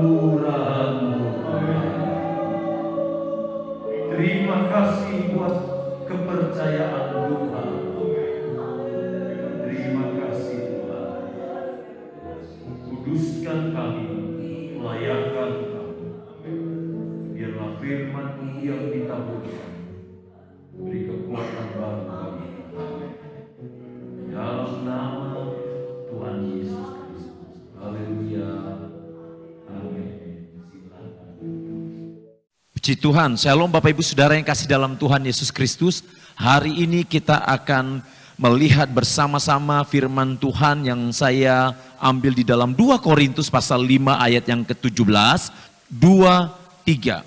kemurahan-Mu. Terima kasih buat kepercayaan Tuhan. Terima kasih Tuhan. Kuduskan kami, layakan kami. Biarlah firman-Mu yang ditaburkan beri kekuatan baru kami. Dalam nama Tuhan Yesus Kristus. Haleluya. Amin. Puji Tuhan, Shalom Bapak Ibu Saudara yang kasih dalam Tuhan Yesus Kristus. Hari ini kita akan melihat bersama-sama firman Tuhan yang saya ambil di dalam 2 Korintus pasal 5 ayat yang ke-17, 2-3.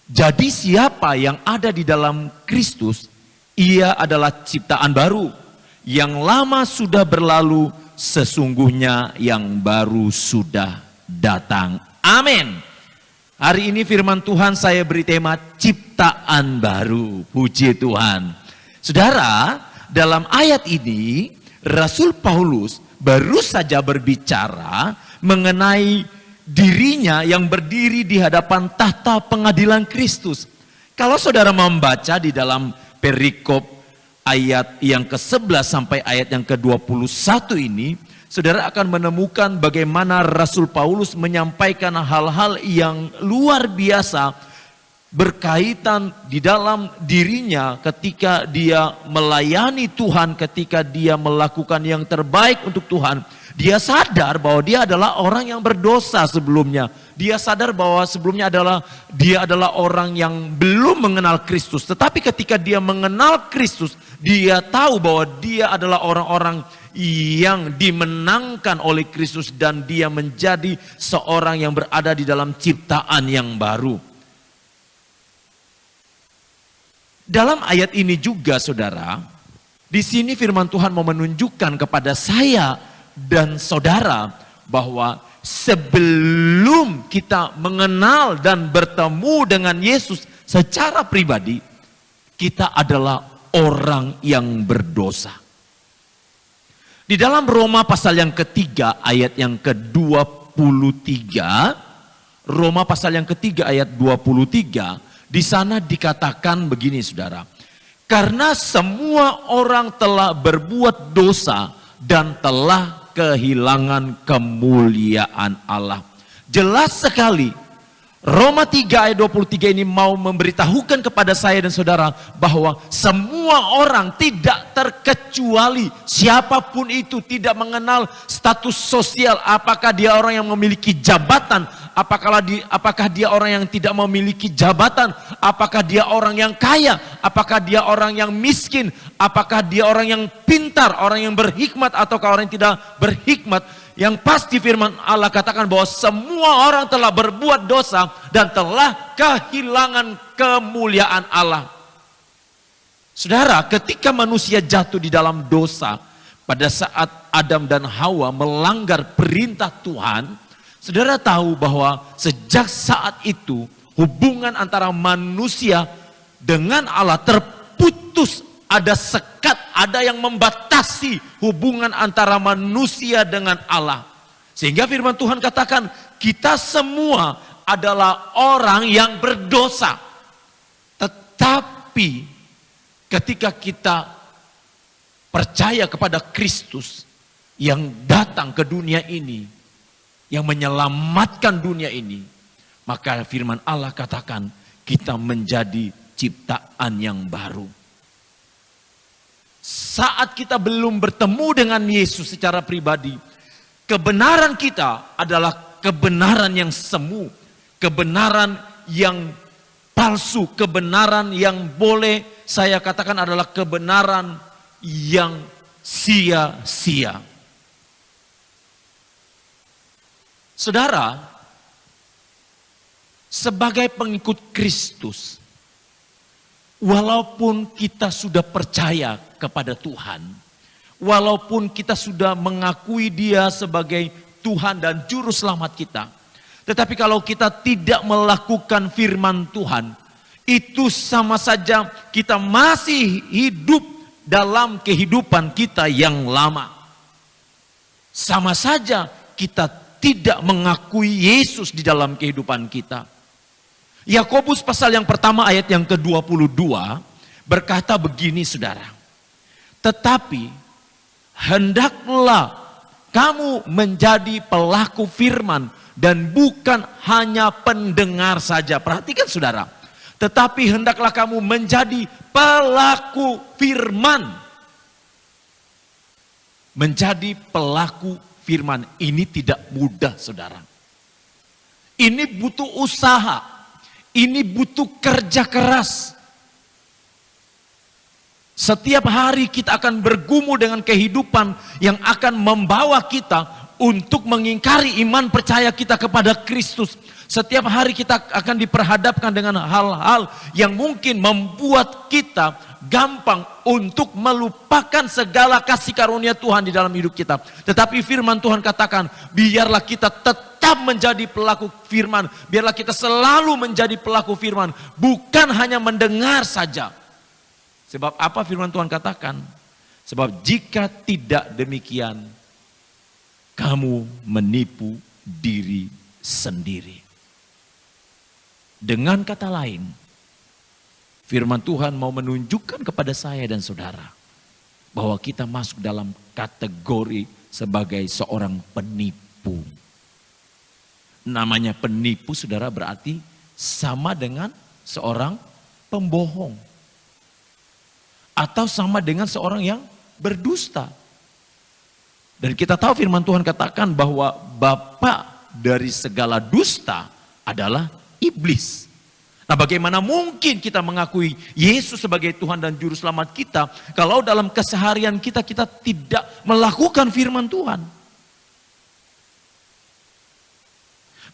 Jadi siapa yang ada di dalam Kristus, ia adalah ciptaan baru. Yang lama sudah berlalu, sesungguhnya yang baru sudah datang. Amin. Hari ini firman Tuhan saya beri tema ciptaan baru. Puji Tuhan. Saudara, dalam ayat ini Rasul Paulus baru saja berbicara mengenai dirinya yang berdiri di hadapan tahta pengadilan Kristus. Kalau saudara membaca di dalam perikop ayat yang ke-11 sampai ayat yang ke-21 ini, saudara akan menemukan bagaimana Rasul Paulus menyampaikan hal-hal yang luar biasa berkaitan di dalam dirinya ketika dia melayani Tuhan, ketika dia melakukan yang terbaik untuk Tuhan. Dia sadar bahwa dia adalah orang yang berdosa sebelumnya. Dia sadar bahwa sebelumnya dia adalah orang yang belum mengenal Kristus. Tetapi ketika dia mengenal Kristus, dia tahu bahwa dia adalah orang-orang yang dimenangkan oleh Kristus dan dia menjadi seorang yang berada di dalam ciptaan yang baru. Dalam ayat ini juga saudara, di sini firman Tuhan mau menunjukkan kepada saya dan saudara bahwa sebelum kita mengenal dan bertemu dengan Yesus secara pribadi, kita adalah orang yang berdosa. Di dalam Roma pasal yang ketiga ayat yang ke-23, Roma pasal yang ketiga ayat 23, di sana dikatakan begini saudara. Karena semua orang telah berbuat dosa dan telah kehilangan kemuliaan Allah. Jelas sekali Roma 3 ayat 23 ini mau memberitahukan kepada saya dan saudara bahwa semua orang tidak terkecuali siapapun itu, tidak mengenal status sosial, apakah dia orang yang memiliki jabatan, apakah dia orang yang tidak memiliki jabatan, apakah dia orang yang kaya, apakah dia orang yang miskin, apakah dia orang yang pintar, orang yang berhikmat ataukah orang yang tidak berhikmat. Yang pasti firman Allah katakan bahwa semua orang telah berbuat dosa dan telah kehilangan kemuliaan Allah. Saudara, ketika manusia jatuh di dalam dosa, pada saat Adam dan Hawa melanggar perintah Tuhan, saudara tahu bahwa sejak saat itu hubungan antara manusia dengan Allah terputus. Ada sekat, ada yang membatasi hubungan antara manusia dengan Allah. Sehingga firman Tuhan katakan, kita semua adalah orang yang berdosa. Tetapi ketika kita percaya kepada Kristus yang datang ke dunia ini, yang menyelamatkan dunia ini, maka firman Allah katakan, kita menjadi ciptaan yang baru. Saat kita belum bertemu dengan Yesus secara pribadi, kebenaran kita adalah kebenaran yang semu, kebenaran yang palsu, kebenaran yang boleh saya katakan adalah kebenaran yang sia-sia. Saudara, sebagai pengikut Kristus, walaupun kita sudah percaya kepada Tuhan, walaupun kita sudah mengakui Dia sebagai Tuhan dan Juru Selamat kita, tetapi kalau kita tidak melakukan firman Tuhan, itu sama saja kita masih hidup dalam kehidupan kita yang lama. Sama saja kita tidak mengakui Yesus di dalam kehidupan kita. Yakobus pasal yang pertama ayat yang ke-22 berkata begini saudara. Tetapi hendaklah kamu menjadi pelaku firman dan bukan hanya pendengar saja. Perhatikan saudara. Tetapi hendaklah kamu menjadi pelaku firman. Menjadi pelaku firman. Ini tidak mudah saudara. Ini butuh usaha. Ini butuh kerja keras. Setiap hari kita akan bergumul dengan kehidupan yang akan membawa kita untuk mengingkari iman percaya kita kepada Kristus. Setiap hari kita akan diperhadapkan dengan hal-hal yang mungkin membuat kita gampang untuk melupakan segala kasih karunia Tuhan di dalam hidup kita. Tetapi firman Tuhan katakan, biarlah kita tetap menjadi pelaku firman. Biarlah kita selalu menjadi pelaku firman. Bukan hanya mendengar saja. Sebab apa firman Tuhan katakan? Sebab jika tidak demikian, kamu menipu diri sendiri. Dengan kata lain, firman Tuhan mau menunjukkan kepada saya dan saudara bahwa kita masuk dalam kategori sebagai seorang penipu. Namanya penipu saudara berarti sama dengan seorang pembohong. Atau sama dengan seorang yang berdusta. Dan kita tahu firman Tuhan katakan bahwa bapa dari segala dusta adalah iblis. Nah, bagaimana mungkin kita mengakui Yesus sebagai Tuhan dan Juru Selamat kita kalau dalam keseharian kita tidak melakukan firman Tuhan?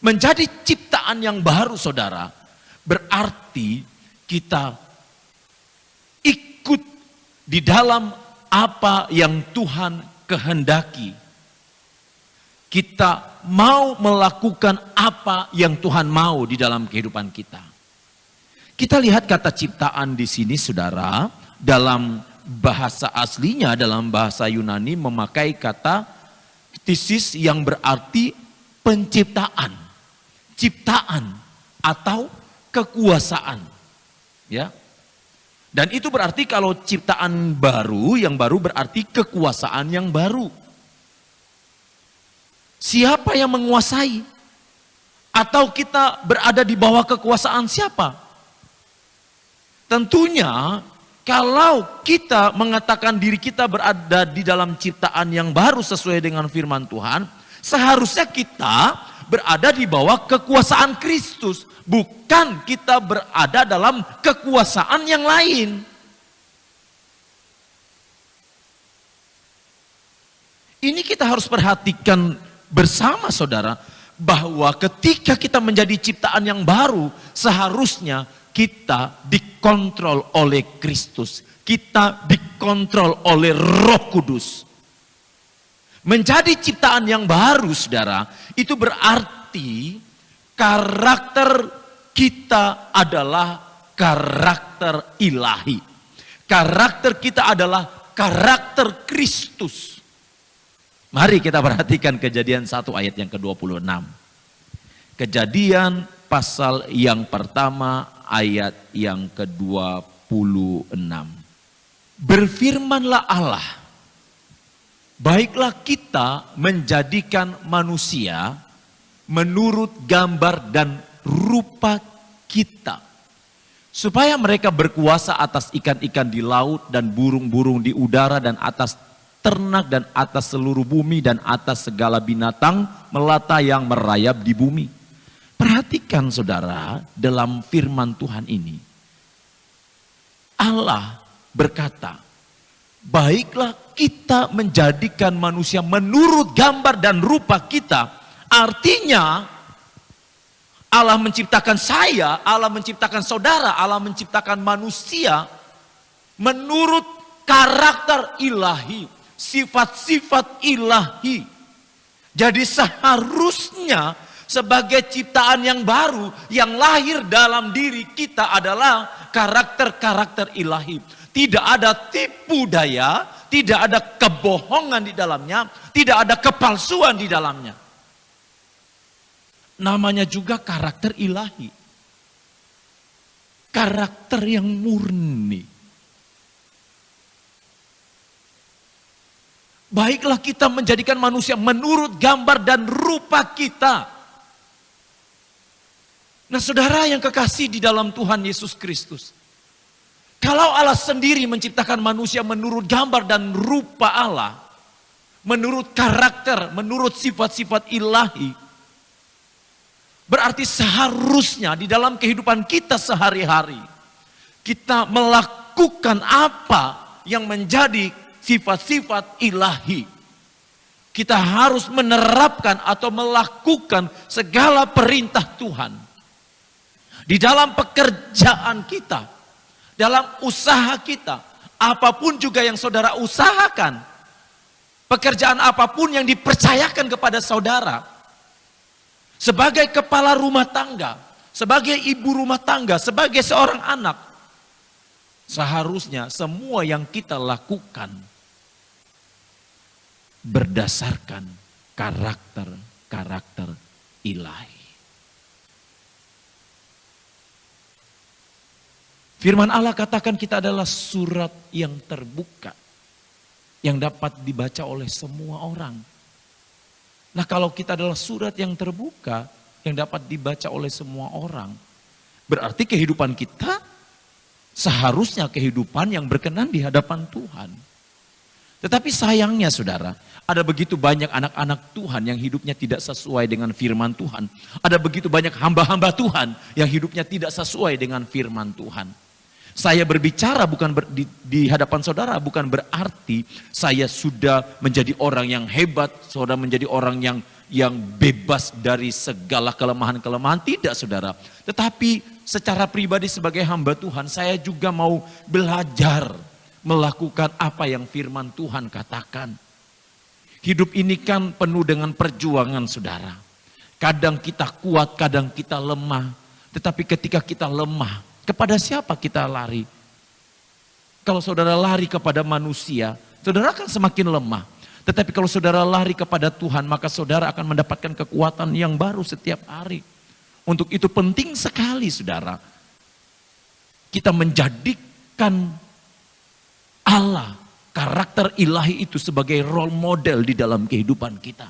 Menjadi ciptaan yang baru saudara, berarti kita ikut di dalam apa yang Tuhan kehendaki. Kita mau melakukan apa yang Tuhan mau di dalam kehidupan kita. Kita lihat kata ciptaan di sini saudara, dalam bahasa aslinya, dalam bahasa Yunani memakai kata ktisis yang berarti penciptaan, ciptaan atau kekuasaan. Ya. Dan itu berarti kalau ciptaan baru, yang baru berarti kekuasaan yang baru. Siapa yang menguasai? Atau kita berada di bawah kekuasaan siapa? Tentunya kalau kita mengatakan diri kita berada di dalam ciptaan yang baru sesuai dengan firman Tuhan, seharusnya kita berada di bawah kekuasaan Kristus. Bukan kita berada dalam kekuasaan yang lain. Ini kita harus perhatikan bersama saudara, bahwa ketika kita menjadi ciptaan yang baru, seharusnya kita dikontrol oleh Kristus. Kita dikontrol oleh Roh Kudus. Menjadi ciptaan yang baru saudara, itu berarti karakter kita adalah karakter ilahi. Karakter kita adalah karakter Kristus. Mari kita perhatikan Kejadian 1 ayat yang ke-26. Kejadian pasal yang pertama ayat yang ke-26. Berfirmanlah Allah, baiklah kita menjadikan manusia menurut gambar dan rupa kita, supaya mereka berkuasa atas ikan-ikan di laut dan burung-burung di udara dan atas ternak dan atas seluruh bumi dan atas segala binatang melata yang merayap di bumi. Perhatikan saudara, dalam firman Tuhan ini, Allah berkata, baiklah kita menjadikan manusia menurut gambar dan rupa kita. Artinya, Allah menciptakan saya, Allah menciptakan saudara, Allah menciptakan manusia menurut karakter ilahi. Sifat-sifat ilahi. Jadi seharusnya sebagai ciptaan yang baru yang lahir dalam diri kita adalah karakter-karakter ilahi. Tidak ada tipu daya, tidak ada kebohongan di dalamnya, tidak ada kepalsuan di dalamnya. namanya juga karakter ilahi. Karakter yang murni. Baiklah kita menjadikan manusia menurut gambar dan rupa kita. Nah saudara yang kekasih di dalam Tuhan Yesus Kristus. Kalau Allah sendiri menciptakan manusia menurut gambar dan rupa Allah. Menurut karakter, menurut sifat-sifat ilahi. Berarti seharusnya di dalam kehidupan kita sehari-hari. Kita melakukan apa yang menjadi sifat-sifat ilahi. Kita harus menerapkan atau melakukan segala perintah Tuhan. Di dalam pekerjaan kita, dalam usaha kita, apapun juga yang saudara usahakan, pekerjaan apapun yang dipercayakan kepada saudara, sebagai kepala rumah tangga, sebagai ibu rumah tangga, sebagai seorang anak, seharusnya semua yang kita lakukan berdasarkan karakter ilahi. Firman Allah katakan kita adalah surat yang terbuka, yang dapat dibaca oleh semua orang. Nah kalau kita adalah surat yang terbuka, yang dapat dibaca oleh semua orang, berarti kehidupan kita seharusnya kehidupan yang berkenan di hadapan Tuhan. Tetapi sayangnya saudara, ada begitu banyak anak-anak Tuhan yang hidupnya tidak sesuai dengan firman Tuhan. Ada begitu banyak hamba-hamba Tuhan yang hidupnya tidak sesuai dengan firman Tuhan. Saya berbicara bukan di hadapan saudara, bukan berarti saya sudah menjadi orang yang hebat, saudara menjadi orang yang bebas dari segala kelemahan-kelemahan. Tidak saudara. Tetapi secara pribadi sebagai hamba Tuhan, saya juga mau belajar melakukan apa yang firman Tuhan katakan. Hidup ini kan penuh dengan perjuangan saudara. Kadang kita kuat, kadang kita lemah. Tetapi ketika kita lemah, kepada siapa kita lari? Kalau saudara lari kepada manusia, saudara akan semakin lemah. Tetapi kalau saudara lari kepada Tuhan, maka saudara akan mendapatkan kekuatan yang baru setiap hari. Untuk itu penting sekali saudara, kita menjadikan Allah, karakter ilahi itu sebagai role model di dalam kehidupan kita.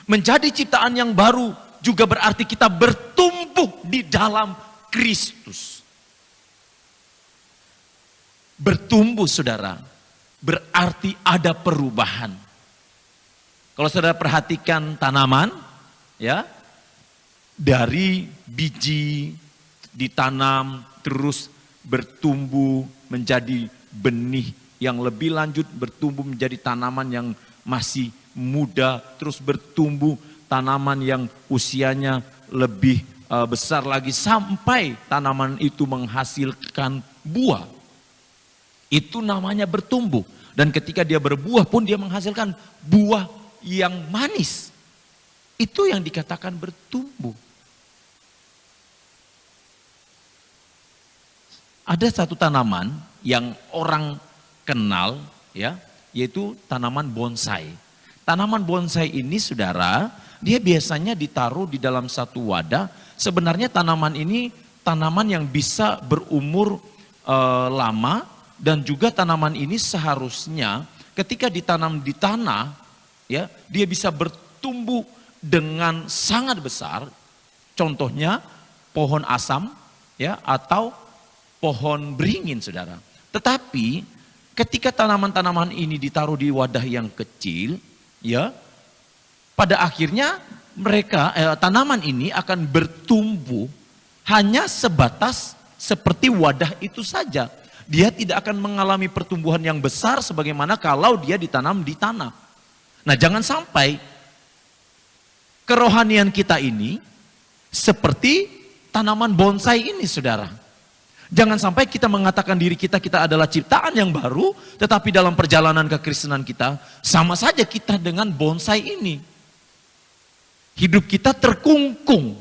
Menjadi ciptaan yang baru juga berarti kita bertumbuh di dalam Kristus. Bertumbuh saudara, berarti ada perubahan. Kalau saudara perhatikan tanaman, ya, dari biji ditanam terus bertumbuh menjadi benih yang lebih lanjut, bertumbuh menjadi tanaman yang masih muda, terus bertumbuh tanaman yang usianya lebih besar lagi sampai tanaman itu menghasilkan buah. Itu namanya bertumbuh. Dan ketika dia berbuah pun dia menghasilkan buah yang manis. Itu yang dikatakan bertumbuh. Ada satu tanaman yang orang kenal, ya, yaitu tanaman bonsai. Tanaman bonsai ini saudara, dia biasanya ditaruh di dalam satu wadah. Sebenarnya tanaman ini tanaman yang bisa berumur lama, dan juga tanaman ini seharusnya ketika ditanam di tanah, ya, dia bisa bertumbuh dengan sangat besar. Contohnya pohon asam, ya, atau pohon beringin saudara. Tetapi ketika tanaman-tanaman ini ditaruh di wadah yang kecil, ya, pada akhirnya mereka tanaman ini akan bertumbuh hanya sebatas seperti wadah itu saja. Dia tidak akan mengalami pertumbuhan yang besar sebagaimana kalau dia ditanam di tanah. Nah, jangan sampai kerohanian kita ini seperti tanaman bonsai ini saudara. Jangan sampai kita mengatakan diri kita adalah ciptaan yang baru, tetapi dalam perjalanan kekristenan kita sama saja kita dengan bonsai ini. Hidup kita terkungkung,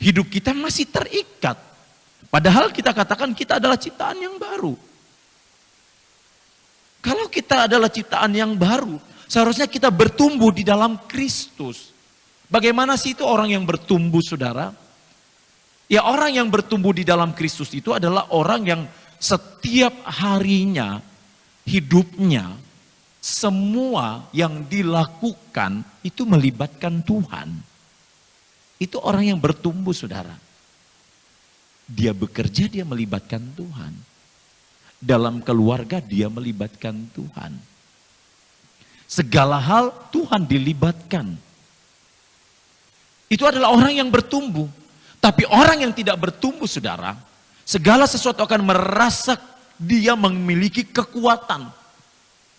hidup kita masih terikat. Padahal kita katakan kita adalah ciptaan yang baru. Kalau kita adalah ciptaan yang baru, seharusnya kita bertumbuh di dalam Kristus. Bagaimana sih itu orang yang bertumbuh, saudara? Ya, orang yang bertumbuh di dalam Kristus itu adalah orang yang setiap harinya, hidupnya, semua yang dilakukan itu melibatkan Tuhan. Itu orang yang bertumbuh, saudara. Dia bekerja, dia melibatkan Tuhan. Dalam keluarga dia melibatkan Tuhan. Segala hal Tuhan dilibatkan. Itu adalah orang yang bertumbuh. Tapi orang yang tidak bertumbuh, saudara, segala sesuatu akan merasa dia memiliki kekuatan.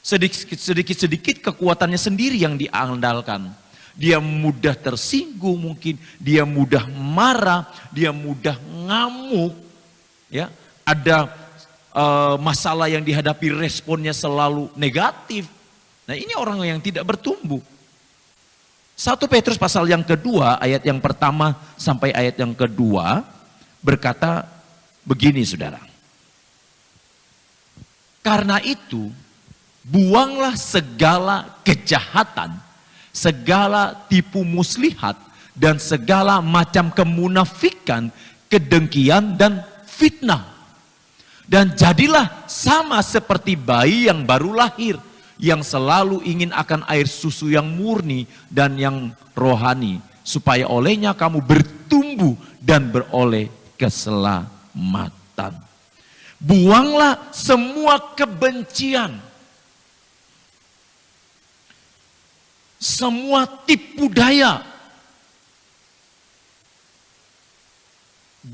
Sedikit-sedikit kekuatannya sendiri yang diandalkan. Dia mudah tersinggung mungkin, dia mudah marah, dia mudah ngamuk. Ya, ada masalah yang dihadapi responnya selalu negatif. Nah, ini orang yang tidak bertumbuh. 1 Petrus pasal yang kedua, ayat yang pertama sampai ayat yang kedua berkata begini, saudara. Karena itu, buanglah segala kejahatan, segala tipu muslihat, dan segala macam kemunafikan, kedengkian, dan fitnah. Dan jadilah sama seperti bayi yang baru lahir, yang selalu ingin akan air susu yang murni dan yang rohani, supaya olehnya kamu bertumbuh dan beroleh keselamatan. Buanglah semua kebencian, semua tipu daya.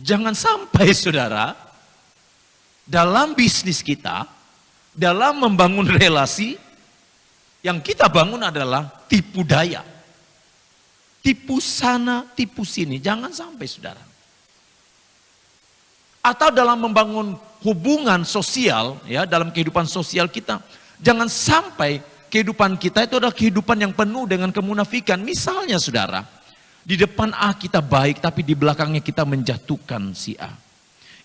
Jangan sampai, saudara, dalam bisnis kita, dalam membangun relasi, yang kita bangun adalah tipu daya. Tipu sana, tipu sini. Jangan sampai, saudara. Atau dalam membangun hubungan sosial, ya, dalam kehidupan sosial kita, jangan sampai kehidupan kita itu adalah kehidupan yang penuh dengan kemunafikan. Misalnya, saudara, di depan A kita baik, tapi di belakangnya kita menjatuhkan si A.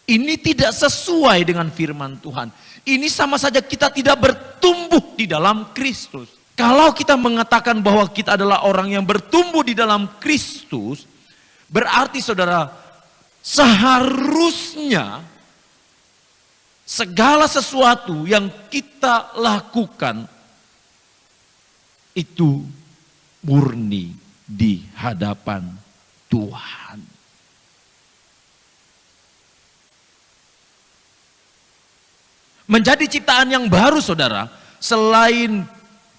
Ini tidak sesuai dengan firman Tuhan. Ini sama saja kita tidak bertumbuh di dalam Kristus. Kalau kita mengatakan bahwa kita adalah orang yang bertumbuh di dalam Kristus, berarti, saudara, seharusnya segala sesuatu yang kita lakukan itu murni di hadapan Tuhan. Menjadi ciptaan yang baru, saudara, selain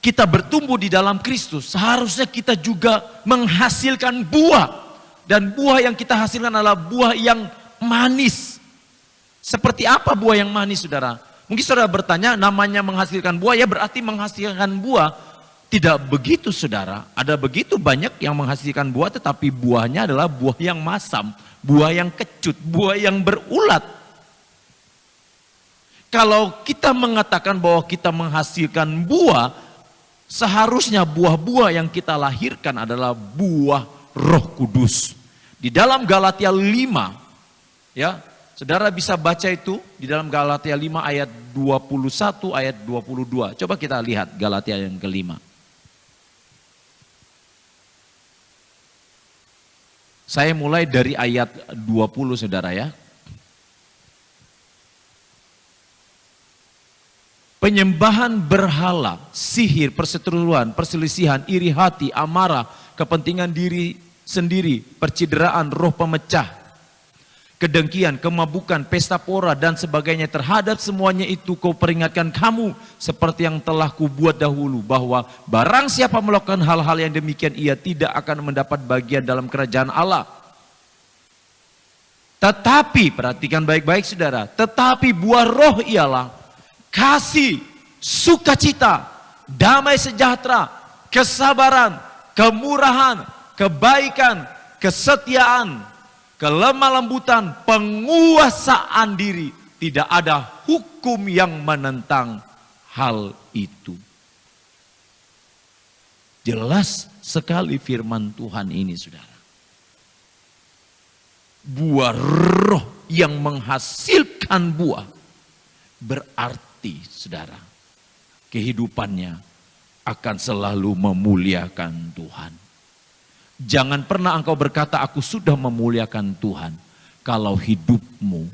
kita bertumbuh di dalam Kristus, seharusnya kita juga menghasilkan buah. Dan buah yang kita hasilkan adalah buah yang manis. Seperti apa buah yang manis, saudara? Mungkin saudara bertanya, namanya menghasilkan buah, ya berarti menghasilkan buah. Tidak begitu, saudara. Ada begitu banyak yang menghasilkan buah, tetapi buahnya adalah buah yang masam, buah yang kecut, buah yang berulat. Kalau kita mengatakan bahwa kita menghasilkan buah, seharusnya buah-buah yang kita lahirkan adalah buah Roh Kudus. Di dalam Galatia 5, ya, saudara bisa baca itu di dalam Galatia 5 ayat 21, ayat 22. Coba kita lihat Galatia yang kelima. Saya mulai dari ayat 20, saudara, ya. Penyembahan berhala, sihir, perseteruan, perselisihan, iri hati, amarah, kepentingan diri sendiri, percideraan, roh pemecah, kedengkian, kemabukan, pesta pora, dan sebagainya. Terhadap semuanya itu kau peringatkan kamu, seperti yang telah kubuat dahulu, bahwa barang siapa melakukan hal-hal yang demikian, ia tidak akan mendapat bagian dalam kerajaan Allah. Tetapi, perhatikan baik-baik, saudara, tetapi buah roh ialah kasih, sukacita, damai sejahtera, kesabaran, kemurahan, kebaikan, kesetiaan, kelemah lembutan, penguasaan diri. Tidak ada hukum yang menentang hal itu. Jelas sekali firman Tuhan ini, saudara. Buah roh yang menghasilkan buah berarti, saudara, kehidupannya akan selalu memuliakan Tuhan. Jangan pernah engkau berkata, aku sudah memuliakan Tuhan, kalau hidupmu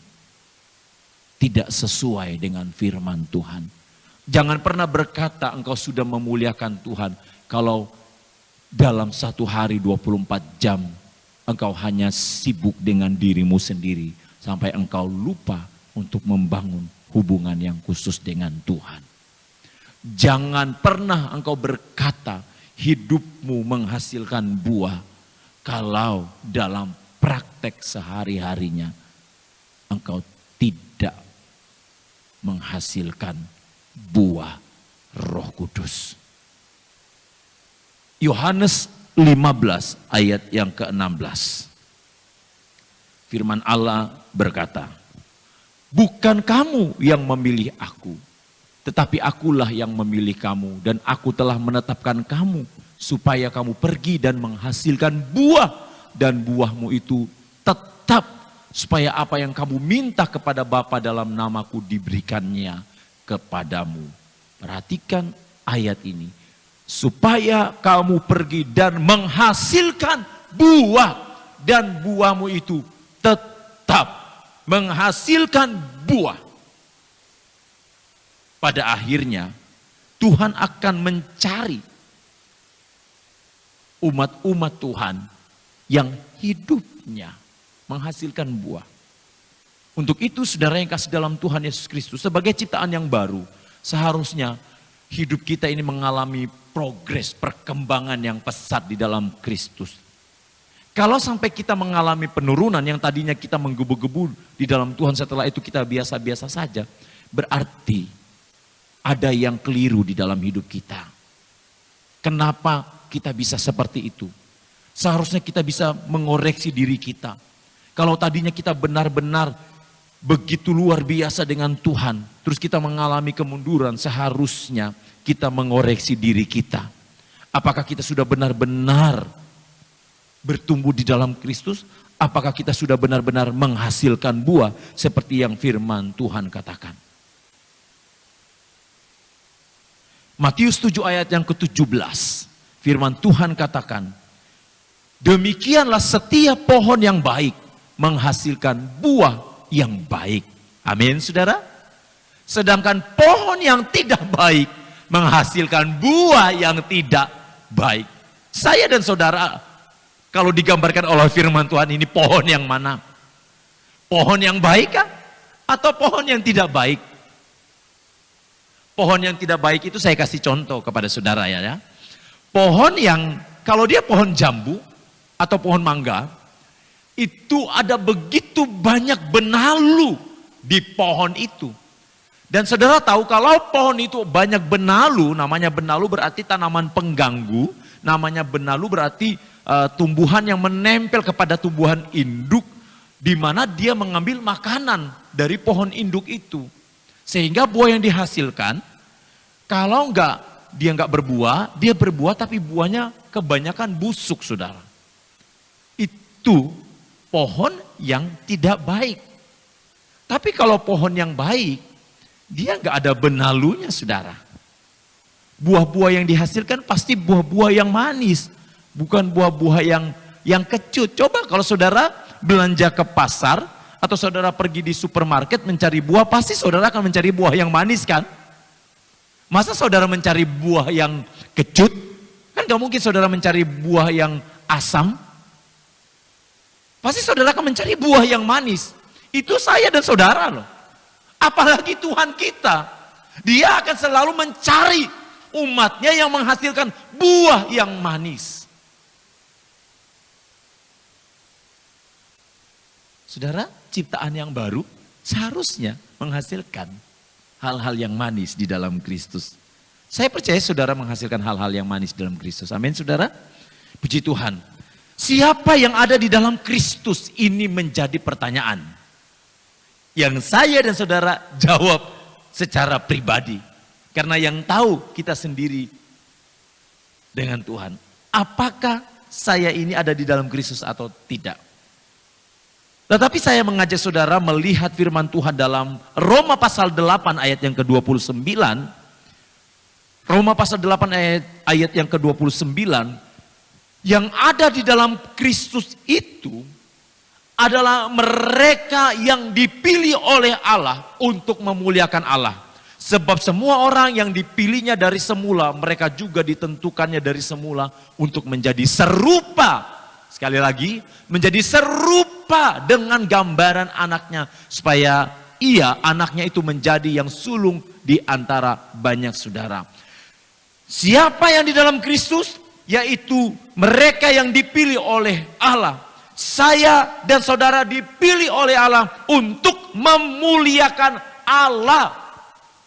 tidak sesuai dengan firman Tuhan. Jangan pernah berkata engkau sudah memuliakan Tuhan, kalau dalam satu hari 24 jam engkau hanya sibuk dengan dirimu sendiri, sampai engkau lupa untuk membangun hubungan yang khusus dengan Tuhan. Jangan pernah engkau berkata hidupmu menghasilkan buah, kalau dalam praktek sehari-harinya engkau tidak menghasilkan buah Roh Kudus. Yohanes 15 ayat yang ke-16. Firman Allah berkata, bukan kamu yang memilih aku, tetapi akulah yang memilih kamu, dan aku telah menetapkan kamu supaya kamu pergi dan menghasilkan buah, dan buahmu itu tetap, supaya apa yang kamu minta kepada Bapa dalam namaku diberikannya kepadamu. Perhatikan ayat ini. Supaya kamu pergi dan menghasilkan buah, dan buahmu itu tetap menghasilkan buah. Pada akhirnya Tuhan akan mencari umat-umat Tuhan yang hidupnya menghasilkan buah. Untuk itu saudara yang kasih dalam Tuhan Yesus Kristus, sebagai ciptaan yang baru, seharusnya hidup kita ini mengalami progres, perkembangan yang pesat di dalam Kristus. Kalau sampai kita mengalami penurunan yang tadinya kita menggebu-gebu di dalam Tuhan, setelah itu kita biasa-biasa saja, berarti ada yang keliru di dalam hidup kita. Kenapa kita bisa seperti itu? Seharusnya kita bisa mengoreksi diri kita. Kalau tadinya kita benar-benar begitu luar biasa dengan Tuhan, terus kita mengalami kemunduran, seharusnya kita mengoreksi diri kita. Apakah kita sudah benar-benar bertumbuh di dalam Kristus? Apakah kita sudah benar-benar menghasilkan buah seperti yang firman Tuhan katakan? Matius 7 ayat yang ke-17, firman Tuhan katakan, demikianlah setiap pohon yang baik menghasilkan buah yang baik. Amin, saudara. Sedangkan pohon yang tidak baik menghasilkan buah yang tidak baik. Saya dan saudara, kalau digambarkan oleh firman Tuhan ini, pohon yang mana? Pohon yang baik kah? Atau pohon yang tidak baik? Pohon yang tidak baik itu saya kasih contoh kepada saudara ya. Pohon yang, kalau dia pohon jambu atau pohon mangga, itu ada begitu banyak benalu di pohon itu. Dan saudara tahu kalau pohon itu banyak benalu, namanya benalu berarti tanaman pengganggu, namanya benalu berarti tumbuhan yang menempel kepada tumbuhan induk, di mana dia mengambil makanan dari pohon induk itu. Sehingga buah yang dihasilkan, kalau dia enggak berbuah, dia berbuah tapi buahnya kebanyakan busuk, saudara. Itu pohon yang tidak baik. Tapi kalau pohon yang baik, dia enggak ada benalunya, saudara. Buah-buah yang dihasilkan pasti buah-buah yang manis, bukan buah-buah yang kecut. Coba kalau saudara belanja ke pasar, atau saudara pergi di supermarket mencari buah, pasti saudara akan mencari buah yang manis kan? Masa saudara mencari buah yang kecut? Kan gak mungkin saudara mencari buah yang asam. Pasti saudara akan mencari buah yang manis. Itu saya dan saudara loh. Apalagi Tuhan kita. Dia akan selalu mencari umatnya yang menghasilkan buah yang manis. Saudara, ciptaan yang baru seharusnya menghasilkan hal-hal yang manis di dalam Kristus. Saya percaya saudara menghasilkan hal-hal yang manis dalam Kristus. Amin, saudara. Puji Tuhan. Siapa yang ada di dalam Kristus ini menjadi pertanyaan yang saya dan saudara jawab secara pribadi. Karena yang tahu kita sendiri dengan Tuhan. Apakah saya ini ada di dalam Kristus atau tidak? Tetapi saya mengajak saudara melihat firman Tuhan dalam Roma pasal 8 ayat yang ke-29. Roma pasal 8 ayat yang ke-29. Yang ada di dalam Kristus itu adalah mereka yang dipilih oleh Allah untuk memuliakan Allah. Sebab semua orang yang dipilihnya dari semula, mereka juga ditentukannya dari semula untuk menjadi serupa. Sekali lagi, menjadi serupa dengan gambaran anaknya. Supaya anaknya itu menjadi yang sulung di antara banyak saudara. Siapa yang di dalam Kristus? Yaitu mereka yang dipilih oleh Allah. Saya dan saudara dipilih oleh Allah untuk memuliakan Allah.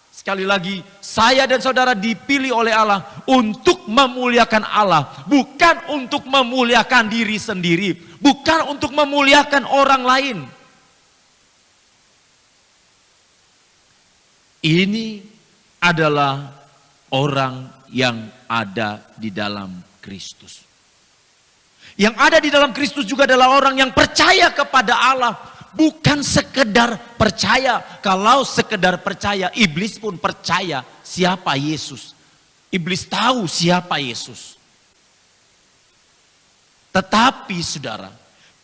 Sekali lagi, saya dan saudara dipilih oleh Allah untuk memuliakan Allah. Bukan untuk memuliakan diri sendiri. Bukan untuk memuliakan orang lain. Ini adalah orang yang ada di dalam Kristus. Yang ada di dalam Kristus juga adalah orang yang percaya kepada Allah. Bukan sekedar percaya. Kalau sekedar percaya, iblis pun percaya siapa Yesus. Iblis tahu siapa Yesus. Tetapi saudara,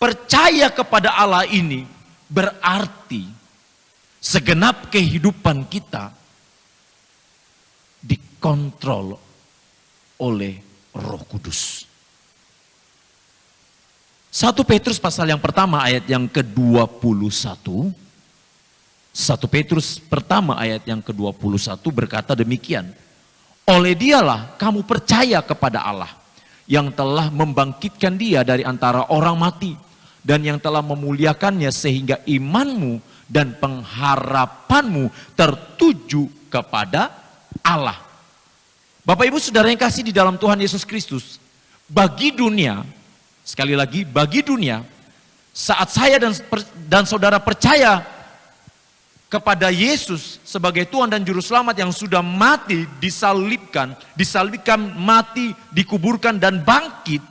percaya kepada Allah ini berarti segenap kehidupan kita dikontrol oleh Roh Kudus. 1 Petrus pasal yang pertama ayat yang ke-21. 1 Petrus pertama ayat yang ke-21 berkata demikian. Oleh dialah kamu percaya kepada Allah yang telah membangkitkan dia dari antara orang mati dan yang telah memuliakannya sehingga imanmu dan pengharapanmu tertuju kepada Allah. Bapak Ibu Saudara yang kasih di dalam Tuhan Yesus Kristus, bagi dunia, sekali lagi bagi dunia, saat saya dan saudara percaya kepada Yesus sebagai Tuhan dan Juru Selamat yang sudah mati, disalibkan, mati, dikuburkan dan bangkit,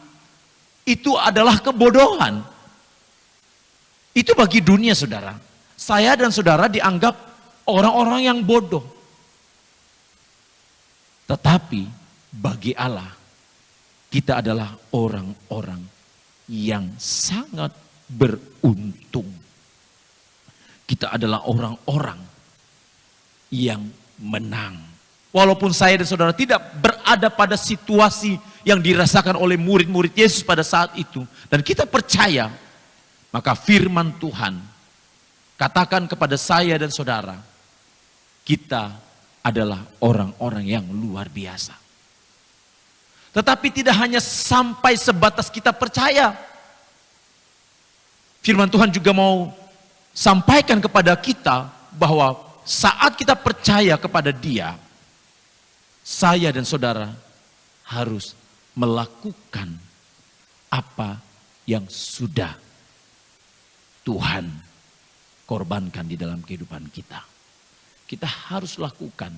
itu adalah kebodohan. Itu bagi dunia saudara. Saya dan saudara dianggap orang-orang yang bodoh. Tetapi bagi Allah, kita adalah orang-orang yang sangat beruntung. Kita adalah orang-orang yang menang. Walaupun saya dan saudara tidak berada pada situasi yang dirasakan oleh murid-murid Yesus pada saat itu. Dan kita percaya, maka firman Tuhan katakan kepada saya dan saudara, kita adalah orang-orang yang luar biasa. Tetapi tidak hanya sampai sebatas kita percaya. Firman Tuhan juga mau sampaikan kepada kita bahwa saat kita percaya kepada Dia, saya dan saudara harus melakukan apa yang sudah Tuhan korbankan di dalam kehidupan kita. Kita harus lakukan.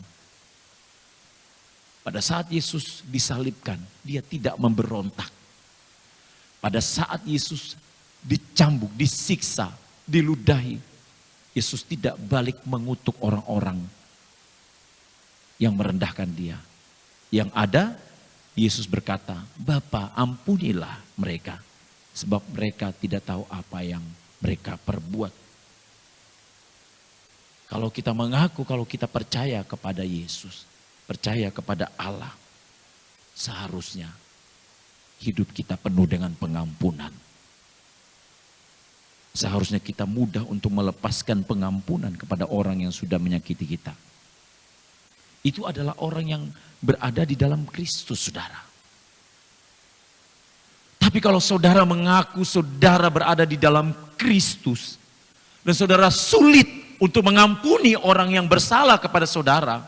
Pada saat Yesus disalibkan, Dia tidak memberontak. Pada saat Yesus dicambuk, disiksa, diludahi, Yesus tidak balik mengutuk orang-orang yang merendahkan Dia. Yang ada, Yesus berkata, Bapa, ampunilah mereka, sebab mereka tidak tahu apa yang mereka perbuat. Kalau kita mengaku, kalau kita percaya kepada Yesus, percaya kepada Allah, seharusnya hidup kita penuh dengan pengampunan. Seharusnya kita mudah untuk melepaskan pengampunan kepada orang yang sudah menyakiti kita. Itu adalah orang yang berada di dalam Kristus, saudara. Tapi kalau saudara mengaku saudara berada di dalam Kristus, dan saudara sulit untuk mengampuni orang yang bersalah kepada saudara,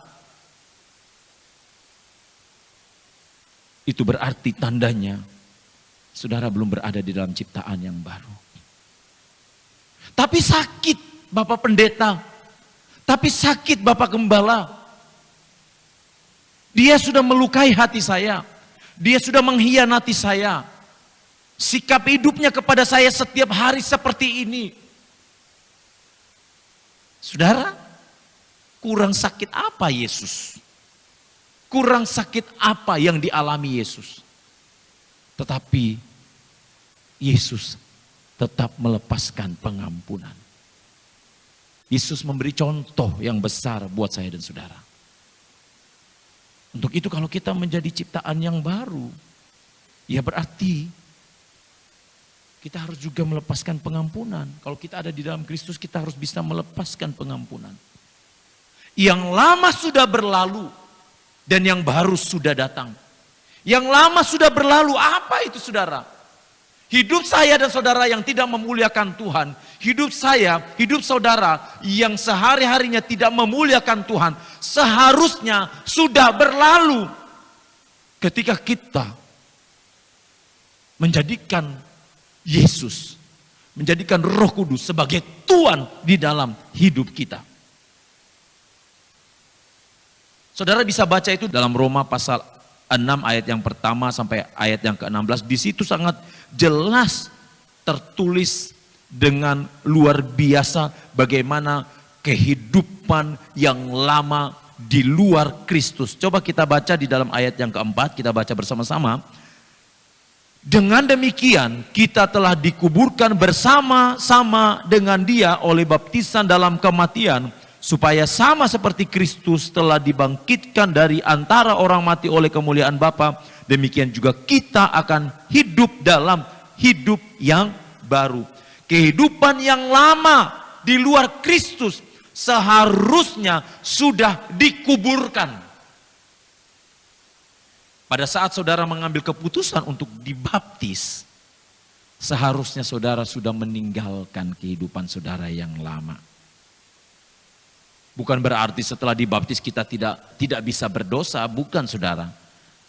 itu berarti tandanya saudara belum berada di dalam ciptaan yang baru. Tapi sakit Bapak Pendeta, tapi sakit Bapak Gembala. Dia sudah melukai hati saya, dia sudah mengkhianati saya. Sikap hidupnya kepada saya setiap hari seperti ini. Saudara, kurang sakit apa Yesus? Kurang sakit apa yang dialami Yesus? Tetapi Yesus tetap melepaskan pengampunan. Yesus memberi contoh yang besar buat saya dan saudara. Untuk itu kalau kita menjadi ciptaan yang baru, ya berarti kita harus juga melepaskan pengampunan. Kalau kita ada di dalam Kristus, kita harus bisa melepaskan pengampunan. Yang lama sudah berlalu dan yang baru sudah datang. Yang lama sudah berlalu, apa itu saudara? Hidup saya dan saudara yang tidak memuliakan Tuhan. Hidup saya, hidup saudara yang sehari-harinya tidak memuliakan Tuhan. Seharusnya sudah berlalu ketika kita menjadikan Yesus, menjadikan Roh Kudus sebagai Tuhan di dalam hidup kita. Saudara bisa baca itu dalam Roma pasal 6 ayat yang pertama sampai ayat yang ke-16. Di situ sangat jelas tertulis dengan luar biasa bagaimana kehidupan yang lama di luar Kristus. Coba kita baca di dalam ayat yang keempat, kita baca bersama-sama. Dengan demikian kita telah dikuburkan bersama-sama dengan Dia oleh baptisan dalam kematian, supaya sama seperti Kristus telah dibangkitkan dari antara orang mati oleh kemuliaan Bapa, demikian juga kita akan hidup dalam hidup yang baru. Kehidupan yang lama di luar Kristus seharusnya sudah dikuburkan. Pada saat saudara mengambil keputusan untuk dibaptis, seharusnya saudara sudah meninggalkan kehidupan saudara yang lama. Bukan berarti setelah dibaptis kita tidak bisa berdosa, bukan saudara.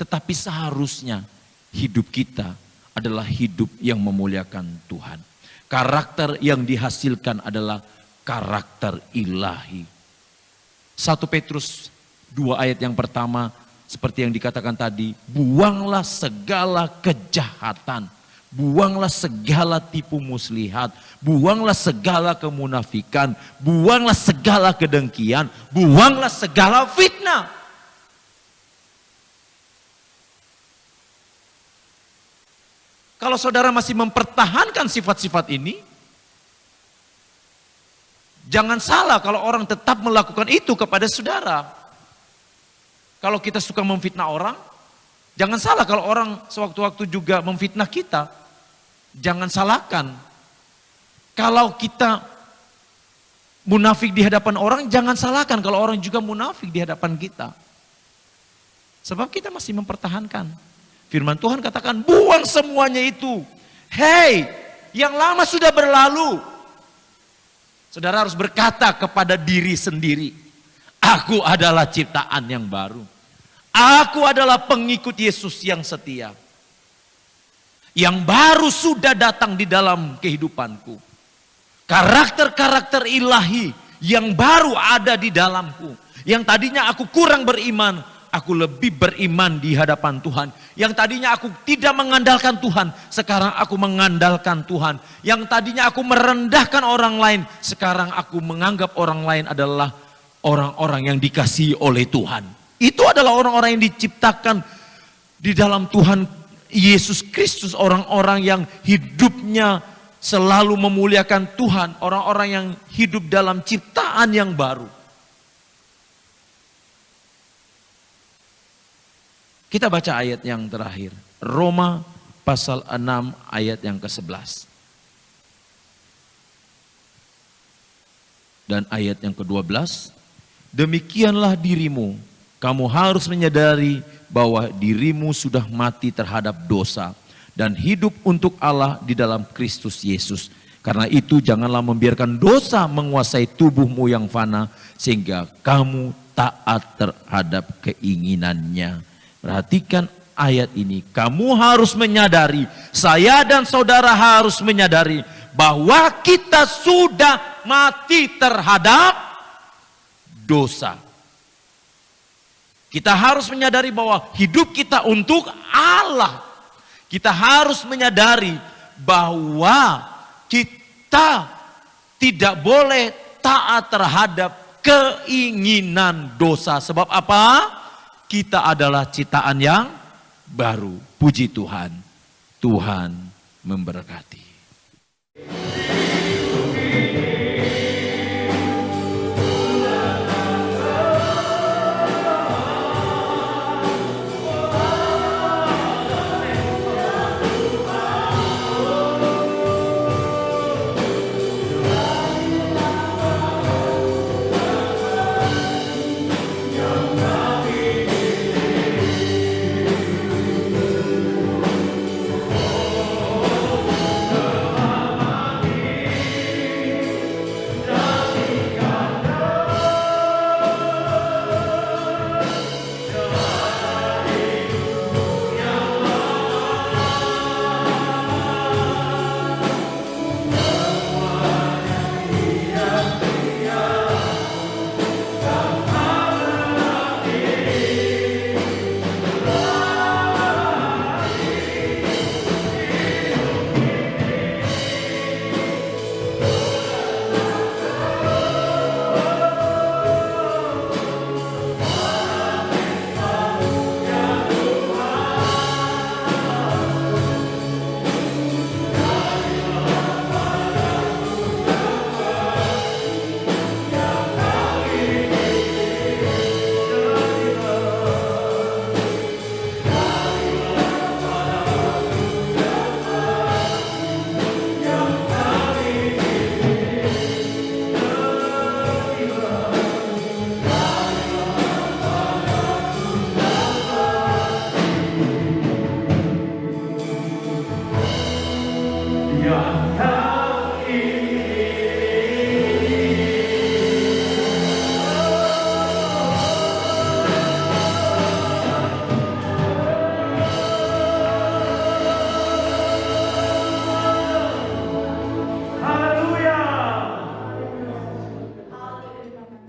Tetapi seharusnya hidup kita adalah hidup yang memuliakan Tuhan. Karakter yang dihasilkan adalah karakter ilahi. 1 Petrus 2 ayat yang pertama, seperti yang dikatakan tadi, buanglah segala kejahatan, buanglah segala tipu muslihat, buanglah segala kemunafikan, buanglah segala kedengkian, buanglah segala fitnah. Kalau saudara masih mempertahankan sifat-sifat ini, jangan salah kalau orang tetap melakukan itu kepada saudara. Kalau kita suka memfitnah orang, jangan salah kalau orang sewaktu-waktu juga memfitnah kita. Jangan salahkan. Kalau kita munafik di hadapan orang, jangan salahkan kalau orang juga munafik di hadapan kita. Sebab kita masih mempertahankan. Firman Tuhan katakan, buang semuanya itu. Hei, yang lama sudah berlalu. Saudara harus berkata kepada diri sendiri, aku adalah ciptaan yang baru. Aku adalah pengikut Yesus yang setia. Yang baru sudah datang di dalam kehidupanku. Karakter-karakter ilahi yang baru ada di dalamku. Yang tadinya aku kurang beriman, aku lebih beriman di hadapan Tuhan. Yang tadinya aku tidak mengandalkan Tuhan, sekarang aku mengandalkan Tuhan. Yang tadinya aku merendahkan orang lain, sekarang aku menganggap orang lain adalah orang-orang yang dikasihi oleh Tuhan. Itu adalah orang-orang yang diciptakan di dalam Tuhan Yesus Kristus. Orang-orang yang hidupnya selalu memuliakan Tuhan. Orang-orang yang hidup dalam ciptaan yang baru. Kita baca ayat yang terakhir. Roma pasal 6 ayat yang ke-11. Dan ayat yang ke-12. Demikianlah dirimu. Kamu harus menyadari bahwa dirimu sudah mati terhadap dosa dan hidup untuk Allah di dalam Kristus Yesus. Karena itu janganlah membiarkan dosa menguasai tubuhmu yang fana sehingga kamu taat terhadap keinginannya. Perhatikan ayat ini. Kamu harus menyadari, saya dan saudara harus menyadari bahwa kita sudah mati terhadap dosa. Kita harus menyadari bahwa hidup kita untuk Allah. Kita harus menyadari bahwa kita tidak boleh taat terhadap keinginan dosa. Sebab apa? Kita adalah ciptaan yang baru. Puji Tuhan. Tuhan memberkati.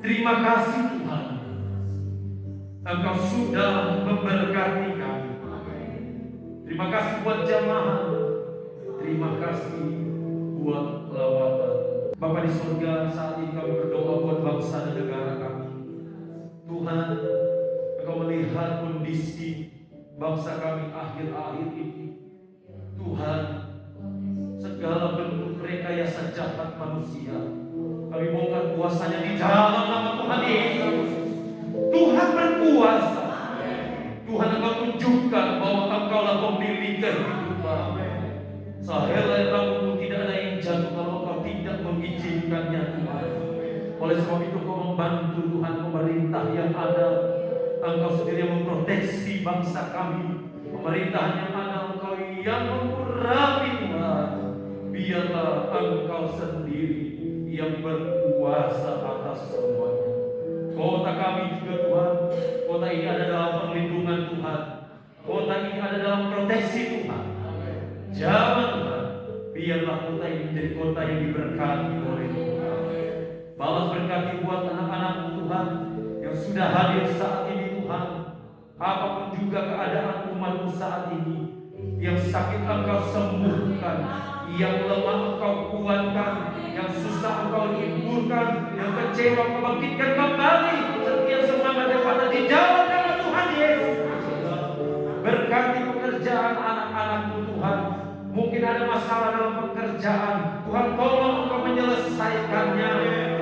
Terima kasih Tuhan, Engkau sudah memberkati kami. Terima kasih buat jamaah, terima kasih buat lawatan. Bapa di surga, saat ini kami berdoa buat bangsa dan negara kami. Tuhan, Engkau melihat kondisi bangsa kami akhir-akhir ini. Tuhan, segala bentuk rekayasa jahat manusia, kami bongkar kuasanya di dalam nama Tuhan Yesus. Tuhan berkuasa. Tuhan, Engkau tunjukkan bahwa Engkaulah pemilik kehidupan. Sehelai rambutmu tidak ada yang jatuh kalau Engkau tidak mengizinkannya, Tuhan. Oleh sebab itu Engkau membantu Tuhan pemerintah yang ada. Engkau sendiri yang memproteksi bangsa kami. Pemerintah yang ada, Engkau yang mengurapi Tuhan. Biarlah Engkau sendiri yang berkuasa atas semuanya. Kota kami juga Tuhan, kota ini ada dalam perlindungan Tuhan. Kota ini ada dalam proteksi Tuhan. Jangan Tuhan, biarlah kota ini menjadi kota yang diberkati oleh Tuhan. Balas berkati buat anak-anak-Mu Tuhan yang sudah hadir saat ini Tuhan. Apapun juga keadaan umat-Mu saat ini, yang sakit Engkau sembuhkan, yang lemah Engkau kuatkan, yang susah Engkau hiburkan, yang kecewa Engkau bangkitkan kembali. Setiap semangat yang patah di dalam nama Tuhan Yesus. Berkati pekerjaan anak-anak-Mu Tuhan. Mungkin ada masalah dalam pekerjaan, Tuhan tolong Engkau menyelesaikannya.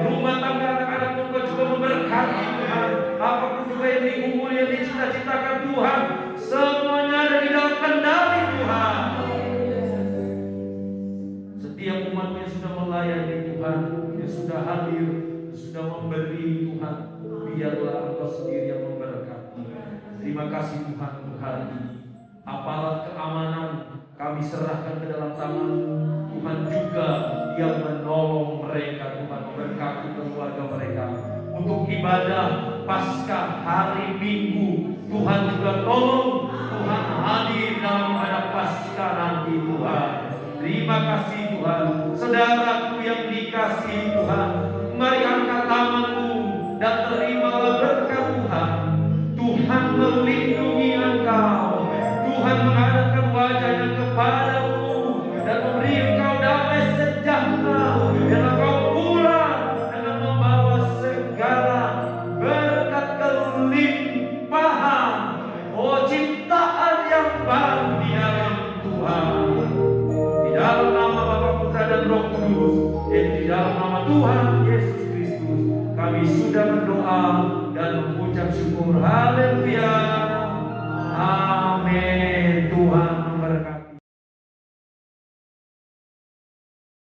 Rumah tangga anak-anak-Mu Engkau juga memberkati Tuhan. Apapun juga yang diumur, yang dicita-citakan Tuhan, semuanya ada di dalam kendali Tuhan. Setiap umat yang sudah melayani Tuhan, yang sudah hadir, yang sudah memberi Tuhan, biarlah Engkau sendiri yang memberkati. Terima kasih Tuhan untuk hari ini. Aparat keamanan kami serahkan ke dalam tangan Tuhan juga yang menolong mereka, Tuhan memberkati keluarga mereka untuk ibadah Paskah hari Minggu. Tuhan juga tolong, Tuhan hadir dalam ibadah Paskah nanti Tuhan. Terima kasih Tuhan. Saudaraku yang dikasihi Tuhan, mari angkat tanganmu dan terimalah berkat Tuhan. Tuhan melindungi engkau. Tuhan menghadapkan wajahnya kepadamu dan memberi engkau damai sejahtera. Dan engkau pulang dengan membawa segala berkat kelimpahan. Oh, ciptaan yang baru di dalam Tuhan. Kudus. Di dalam nama Tuhan Yesus Kristus kami sudah berdoa dan mengucap syukur. Haleluya. Amin. Tuhan